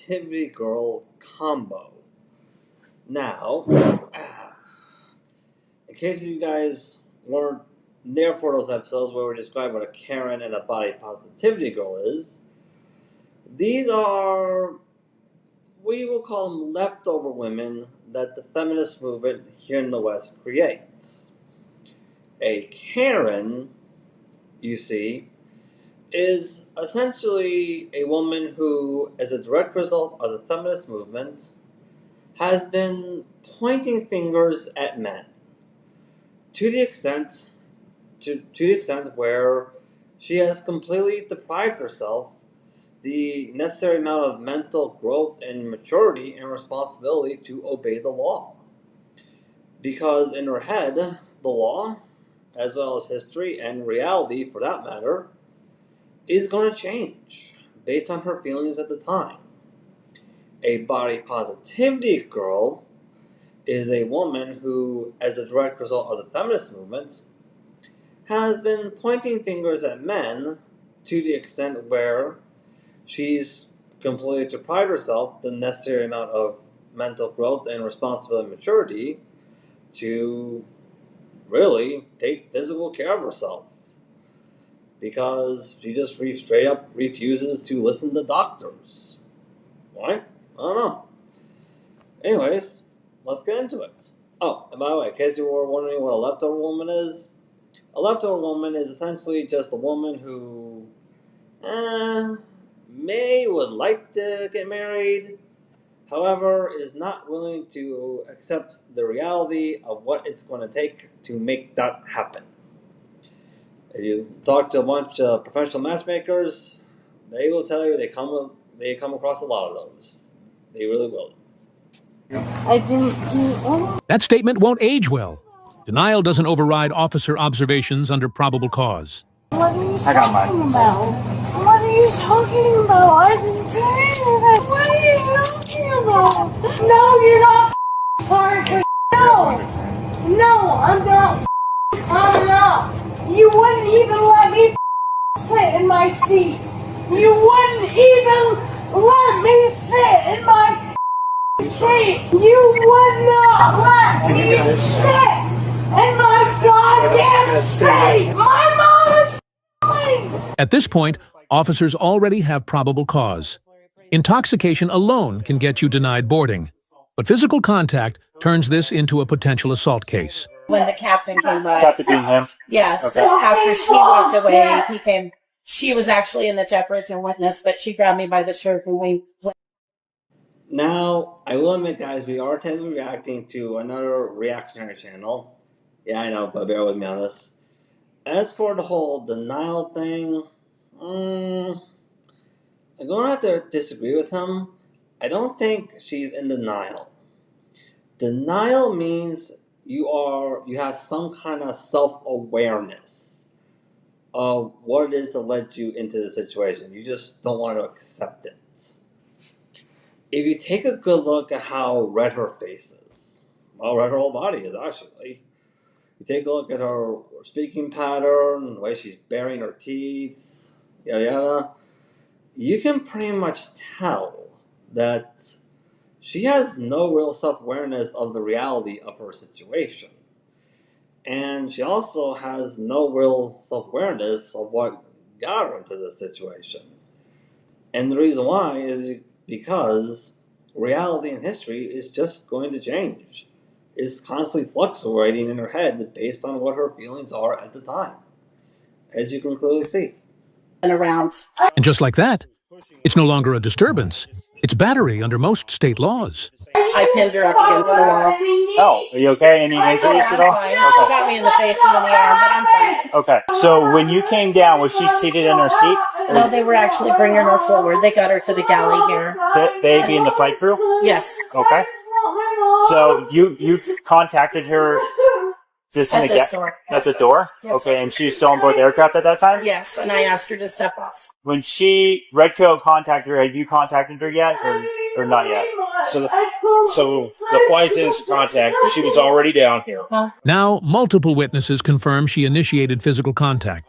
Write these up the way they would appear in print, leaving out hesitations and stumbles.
Positivity Girl combo. Now, in case you guys weren't there for those episodes where we describe what a Karen and a body positivity girl is, these are, we will call them leftover women that the feminist movement here in the West creates. A Karen, you see, is essentially a woman who, as a direct result of the feminist movement, has been pointing fingers at men to the extent where she has completely deprived herself the necessary amount of mental growth and maturity and responsibility to obey the law. Because in her head, the law, as well as history and reality for that matter, is going to change based on her feelings at the time. A body positivity girl is a woman who, as a direct result of the feminist movement, has been pointing fingers at men to the extent where she's completely deprived herself the necessary amount of mental growth and responsibility and maturity to really take physical care of herself. Because she just straight up refuses to listen to doctors. Why? I don't know. Anyways, let's get into it. Oh, and by the way, in case you were wondering what a leftover woman is, a leftover woman is essentially just a woman who would like to get married, however, is not willing to accept the reality of what it's going to take to make that happen. If you talk to a bunch of professional matchmakers, they will tell you they come across a lot of those. They really will. I didn't do. That statement won't age well. Denial doesn't override officer observations under probable cause. What are you talking about? What are you talking about? I didn't do anything. What are you talking about? No, you're not sorry. No, I'm not coming up. You wouldn't even let me sit in my seat. You wouldn't even let me sit in my seat. You would not let me sit in my goddamn seat. My mom is At this point, officers already have probable cause. Intoxication alone can get you denied boarding, but physical contact turns this into a potential assault case. When the captain came by. Captain Bingham? Yes. Okay. After she walked away, he came. She was actually in the Jeopardy witness, but she grabbed me by the shirt and we went. Now, I will admit, guys, we are technically reacting to another reactionary channel. Yeah, I know, but bear with me on this. As for the whole denial thing, I'm going to have to disagree with him. I don't think she's in denial. Denial means you have some kind of self-awareness of what it is that led you into the situation. You just don't want to accept it. If you take a good look at how red her face is, how red her whole body is actually, you take a look at her speaking pattern, the way she's baring her teeth, yada yada, you can pretty much tell that she has no real self-awareness of the reality of her situation. And she also has no real self-awareness of what got her into this situation. And the reason why is because reality and history is just going to change. It's constantly fluctuating in her head based on what her feelings are at the time, as you can clearly see. Around. And just like that, it's no longer a disturbance. It's battery under most state laws. I pinned her up against the wall. Oh, are you okay? Any injuries at all? Fine. She got me in the face and in the arm, but I'm fine. Okay. So when you came down, was she seated in her seat? No, they were actually bringing her forward. They got her to the galley here. They be in the flight crew? Yes. Okay. So you contacted her just At this door. at the door? Yes. Okay, and she's still on board the aircraft at that time? Yes, and I asked her to step off. When Redcoat contacted her, have you contacted her yet or not yet? So the flight attendant's contact, she was already down here. Now, multiple witnesses confirm she initiated physical contact.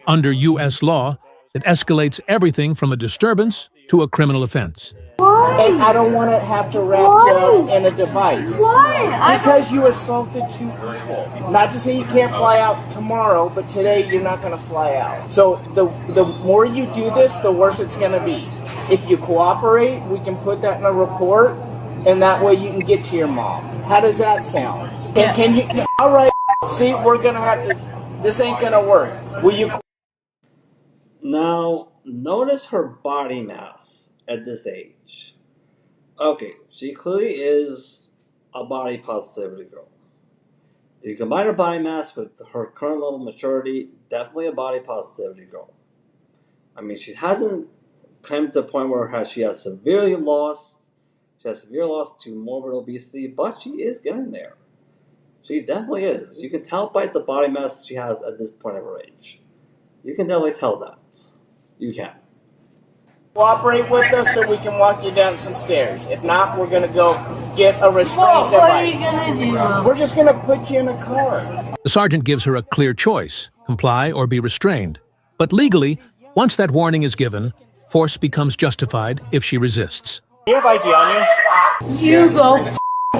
Under U.S. law, it escalates everything from a disturbance to a criminal offense. What? And I don't want to have to wrap you up in a device. Why? Because you assaulted 2 people. Not to say you can't fly out tomorrow, but today you're not going to fly out. So the more you do this, the worse it's going to be. If you cooperate, we can put that in a report, and that way you can get to your mom. How does that sound? Can you? All right. See, we're going to have to. This ain't going to work. Will you? Now, notice her body mass at this age. Okay, she clearly is a body positivity girl. If you combine her body mass with her current level of maturity, definitely a body positivity girl. I mean, she hasn't come to the point where she has severe loss to morbid obesity, but she is getting there. She definitely is. You can tell by the body mass she has at this point of her age. You can definitely tell that. You can. Cooperate with us so we can walk you down some stairs. If not, we're going to go get a restraint What are you device. gonna do? We're just going to put you in a car. The sergeant gives her a clear choice: comply or be restrained. But legally, once that warning is given, force becomes justified if she resists. Do you have ID on you? You go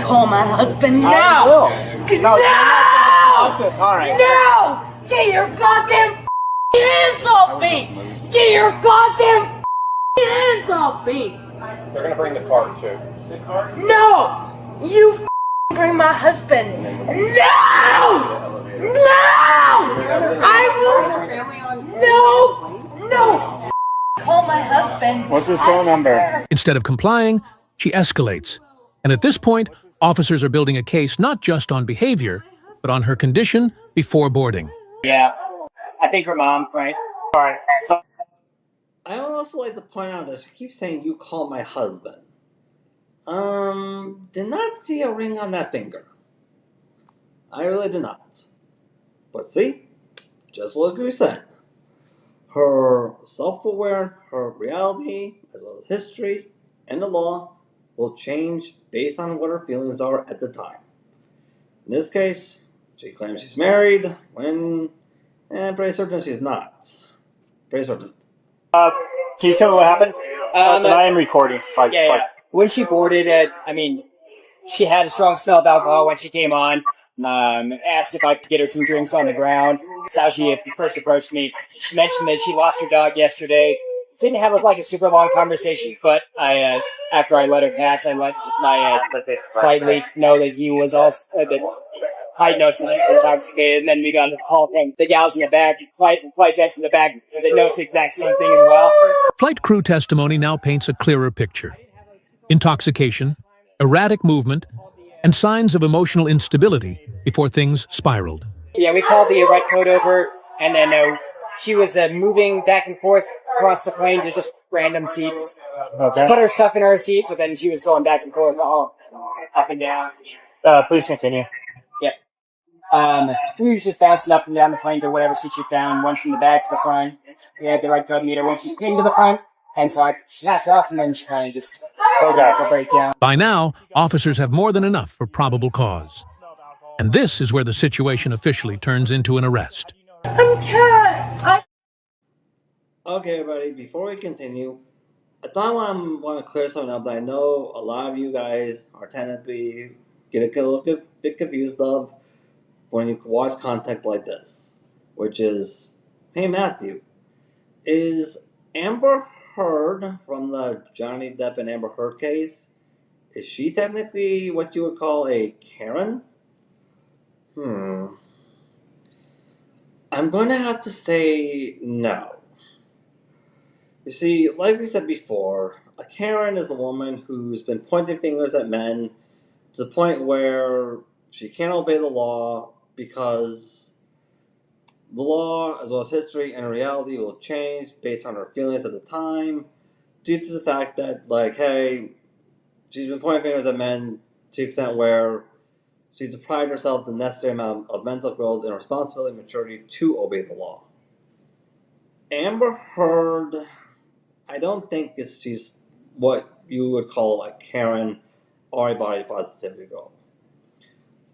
call my husband I now. will. No, you're not gonna talk to- all right. No! Get your goddamn hands off me! Get your goddamn hands off me! They're gonna bring the car too. No! You bring my husband! No! No! I will. No! Call my husband. What's his phone number? Instead of complying, she escalates. And at this point, officers are building a case not just on behavior, but on her condition before boarding. Yeah, I think her mom, right? All right. I would also like to point out that she keeps saying, "You call my husband." Did not see a ring on that finger. I really did not. But see, just like we said, her self-aware, her reality, as well as history and the law will change based on what her feelings are at the time. In this case, she claims she's married when, pretty certain she's not. Pretty certain. Can you tell me what happened? I am recording. Yeah. When she boarded it, I mean, she had a strong smell of alcohol when she came on. Asked if I could get her some drinks on the ground. That's how she first approached me. She mentioned that she lost her dog yesterday. Didn't have a super long conversation, but after I let her pass, I politely know that he was also that I noticed that he was intoxicated, and then we got a call from the gals in the back, flight decks in the back, they noticed the exact same thing as well. Flight crew testimony now paints a clearer picture. Intoxication, erratic movement, and signs of emotional instability before things spiraled. Yeah, we called the red coat over, and then she was moving back and forth across the plane to just random seats. Okay. She put her stuff in her seat, but then she was going back and forth all up and down. Please continue. Yep. We was just bouncing up and down the plane to whatever seat she found, one from the back to the front. We had the red coat meter when she came to the front, and so she passed her off, and then she kind of just got a breakdown. By now, officers have more than enough for probable cause. And this is where the situation officially turns into an arrest. Okay, everybody, before we continue, I thought I want to clear something up that I know a lot of you guys are technically get a little bit confused of when you watch content like this, which is, hey Matthew, is Amber Heard from the Johnny Depp and Amber Heard case, is she technically what you would call a Karen? I'm going to have to say no. You see, like we said before, a Karen is a woman who's been pointing fingers at men to the point where she can't obey the law because the law, as well as history and reality, will change based on her feelings at the time due to the fact that, hey, she's been pointing fingers at men to the extent where she's deprived herself of the necessary amount of mental growth and responsibility and maturity to obey the law. Amber Heard, I don't think she's what you would call a Karen or a body positivity girl.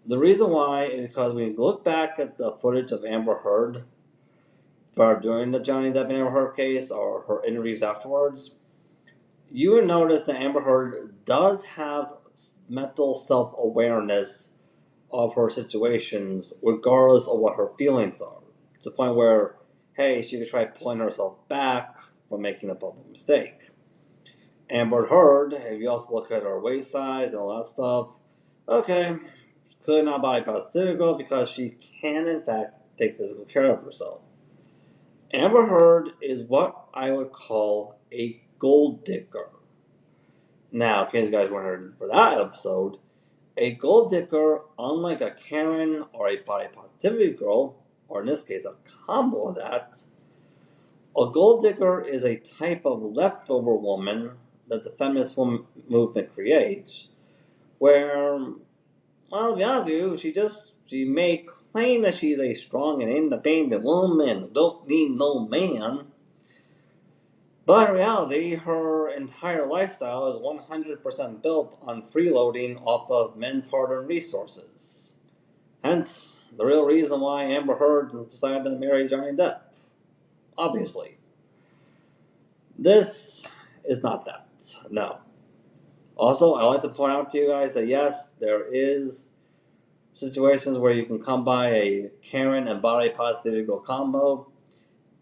The reason why is because when you look back at the footage of Amber Heard during the Johnny Depp and Amber Heard case or her interviews afterwards, you would notice that Amber Heard does have mental self-awareness of her situations, regardless of what her feelings are. To the point where, hey, she could try pulling herself back from making a public mistake. Amber Heard, if you also look at her waist size and all that stuff, okay, clearly not body positivity girl because she can, in fact, take physical care of herself. Amber Heard is what I would call a gold digger. Now, in case you guys weren't heard for that episode, a gold digger, unlike a Karen or a body positivity girl, or in this case, a combo of that, a gold digger is a type of leftover woman that the feminist movement creates, where, well, to be honest with you, she may claim that she's a strong and independent woman who don't need no man, but in reality, her entire lifestyle is 100% built on freeloading off of men's hard-earned resources. Hence, the real reason why Amber Heard decided to marry Johnny Depp. Obviously. This is not that. No. Also, I like to point out to you guys that yes, there is situations where you can come by a Karen and body positivity girl combo.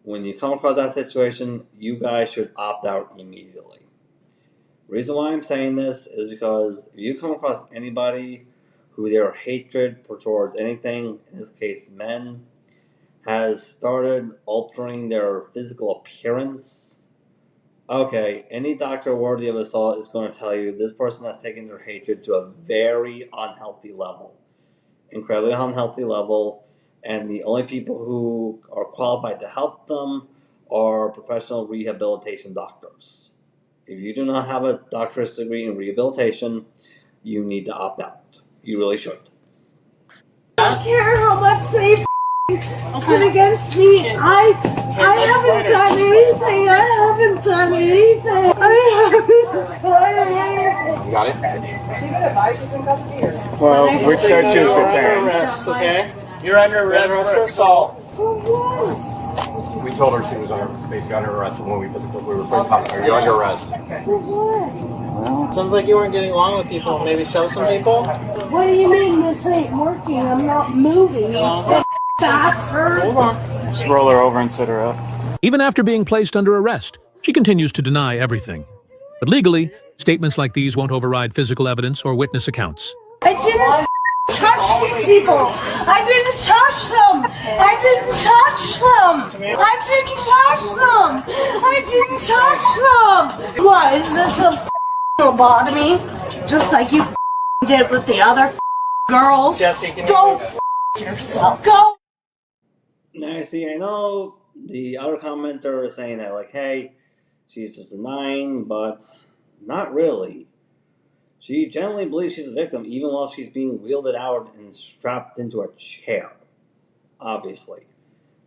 When you come across that situation, you guys should opt out immediately. The reason why I'm saying this is because if you come across anybody who their hatred towards anything, in this case men, has started altering their physical appearance, okay, any doctor worthy of assault is going to tell you this person has taken their hatred to a very unhealthy level. Incredibly unhealthy level, and the only people who are qualified to help them are professional rehabilitation doctors. If you do not have a doctorate degree in rehabilitation, you need to opt out. You really should. I don't care how much they put against me. I haven't done anything. I haven't done anything. You got it? Well, we said she was detained. Arrest, okay? You're under arrest for assault. We told her she was basically under arrest when we were putting cops on her. You're under arrest. Sounds like you weren't getting along with people. Maybe show some people? What do you mean this ain't working? I'm not moving. Bastard. Hold on. Just roll her over and sit her up. Even after being placed under arrest, she continues to deny everything. But legally, statements like these won't override physical evidence or witness accounts. I didn't touch these people. I didn't touch them. I didn't touch them. I didn't touch them. I didn't touch them. What, is this a lobotomy? Just like you did with the other girls? Jesse, can Go yourself. Go. Now, see, I know the other commenter is saying that, like, hey, she's just denying, but not really. She generally believes she's a victim, even while she's being wheeled out and strapped into a chair. Obviously.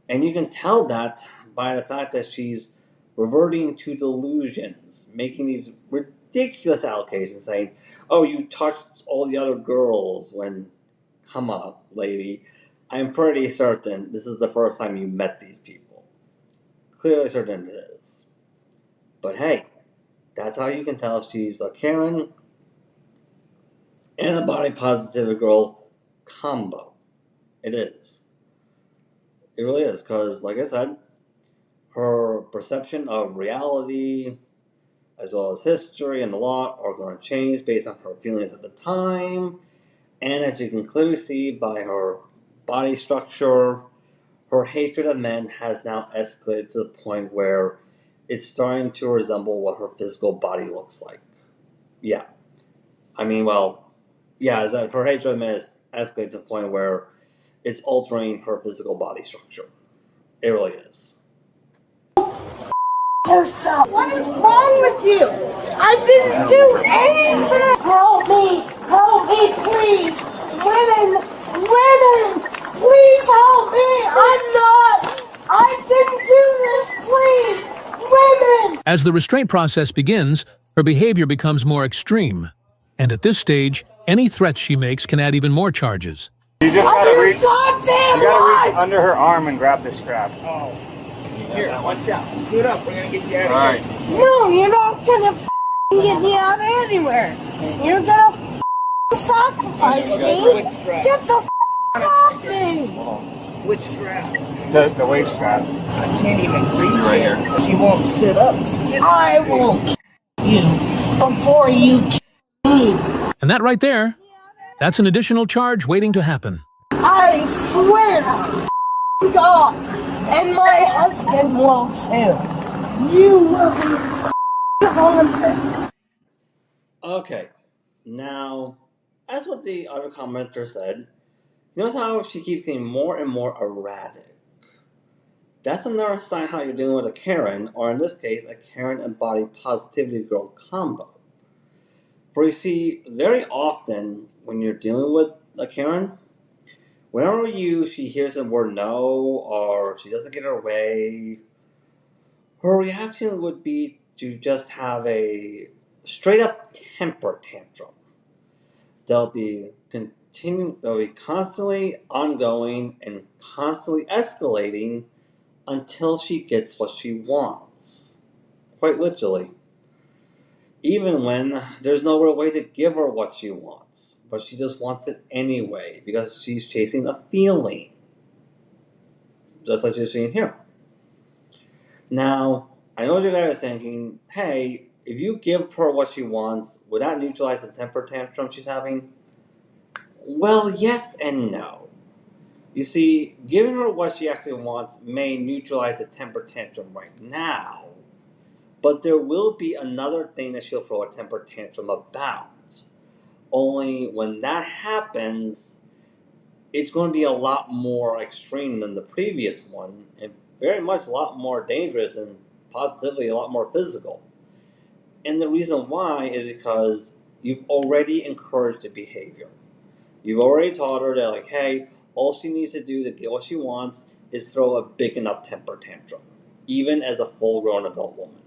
And you can tell that by the fact that she's reverting to delusions, making these ridiculous allegations, saying, oh, you touched all the other girls, when, come on, lady, I'm pretty certain this is the first time you met these people. Clearly certain it is. But hey, that's how you can tell she's a Karen and a body positive girl combo. It is. It really is, because, like I said, her perception of reality, as well as history and the law, are going to change based on her feelings at the time. And as you can clearly see by her body structure, her hatred of men has now escalated to the point where it's starting to resemble what her physical body looks like. Yeah. I mean, well, yeah, is that her hatred of men has escalated to the point where it's altering her physical body structure. It really is. Yourself. What is wrong with you? I didn't do anything. Help me, please. Women, please help me. I didn't do this, please. Women. As the restraint process begins, her behavior becomes more extreme. And at this stage, any threats she makes can add even more charges. You just gotta reach. Goddamn You gotta reach lie. under her arm and grab the strap. Here, watch out. Scoot up. We're gonna get you out of here. No, you're not gonna get me out anywhere. You're gonna sacrifice me. Get the off me. Which strap? The waist strap. I can't even reach Right it. here. She won't sit up. I will kill you before you kill me. And that right there, that's an additional charge waiting to happen. I swear to God, and my husband will too. You will be haunted. Okay, now, as what the other commenter said, notice how she keeps getting more and more erratic. That's another sign how you're dealing with a Karen, or in this case, a Karen and body positivity girl combo. For you see, very often when you're dealing with a Karen, whenever she hears the word no, or she doesn't get her way, her reaction would be to just have a straight up temper tantrum. They'll be constantly ongoing and constantly escalating until she gets what she wants. Quite literally. Even when there's no real way to give her what she wants. But she just wants it anyway because she's chasing a feeling. Just like you're seeing here. Now, I know what you guys are thinking, hey, if you give her what she wants, would that neutralize the temper tantrum she's having? Well, yes and no. You see, giving her what she actually wants may neutralize the temper tantrum right now, but there will be another thing that she'll throw a temper tantrum about. Only when that happens, it's going to be a lot more extreme than the previous one, and very much a lot more dangerous and positively a lot more physical. And the reason why is because you've already encouraged the behavior. You've already taught her that, like, hey, all she needs to do to get what she wants is throw a big enough temper tantrum, even as a full-grown adult woman.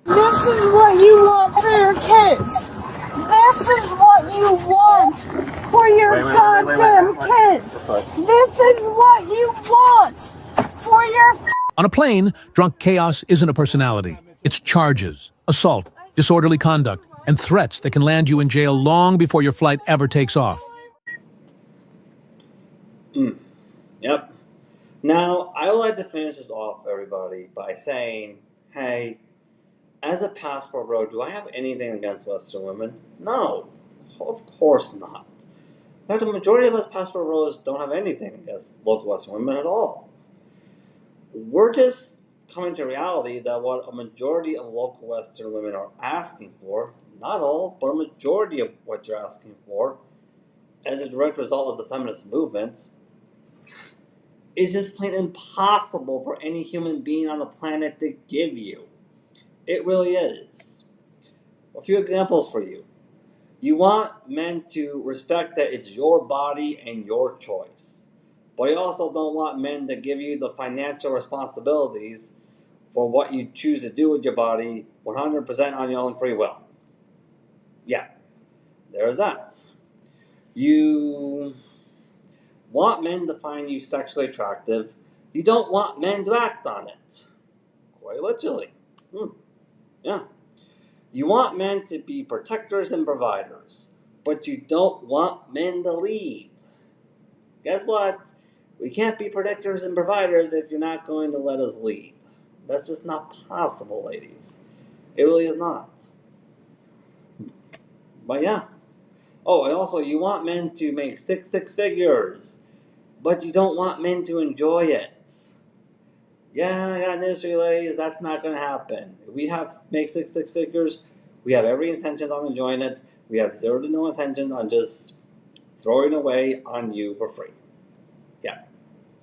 This is what you want for your kids. This is what you want for your goddamn kids. This is what you want for your... On a plane, drunk chaos isn't a personality. It's charges, assault, disorderly conduct, and threats that can land you in jail long before your flight ever takes off. Yep. Now, I would like to finish this off, everybody, by saying, hey, as a passport bro, do I have anything against Western women? No, of course not. In fact, the majority of us passport bros don't have anything against local Western women at all. We're just coming to reality that what a majority of local Western women are asking for, not all, but a majority of what they're asking for, as a direct result of the feminist movement, is just plain impossible for any human being on the planet to give you. It really is. A few examples for you. You want men to respect that it's your body and your choice. But you also don't want men to give you the financial responsibilities for what you choose to do with your body 100% on your own free will. Yeah, there's that. You want men to find you sexually attractive. You don't want men to act on it. Quite literally. Yeah. You want men to be protectors and providers, but you don't want men to lead. Guess what? We can't be protectors and providers if you're not going to let us lead. That's just not possible, ladies. It really is not. But yeah. Oh, and also, you want men to make six figures, but you don't want men to enjoy it. Yeah, I got news for you, ladies. That's not going to happen. If we make six figures, we have every intention on enjoying it. We have zero to no intention on just throwing away on you for free. Yeah.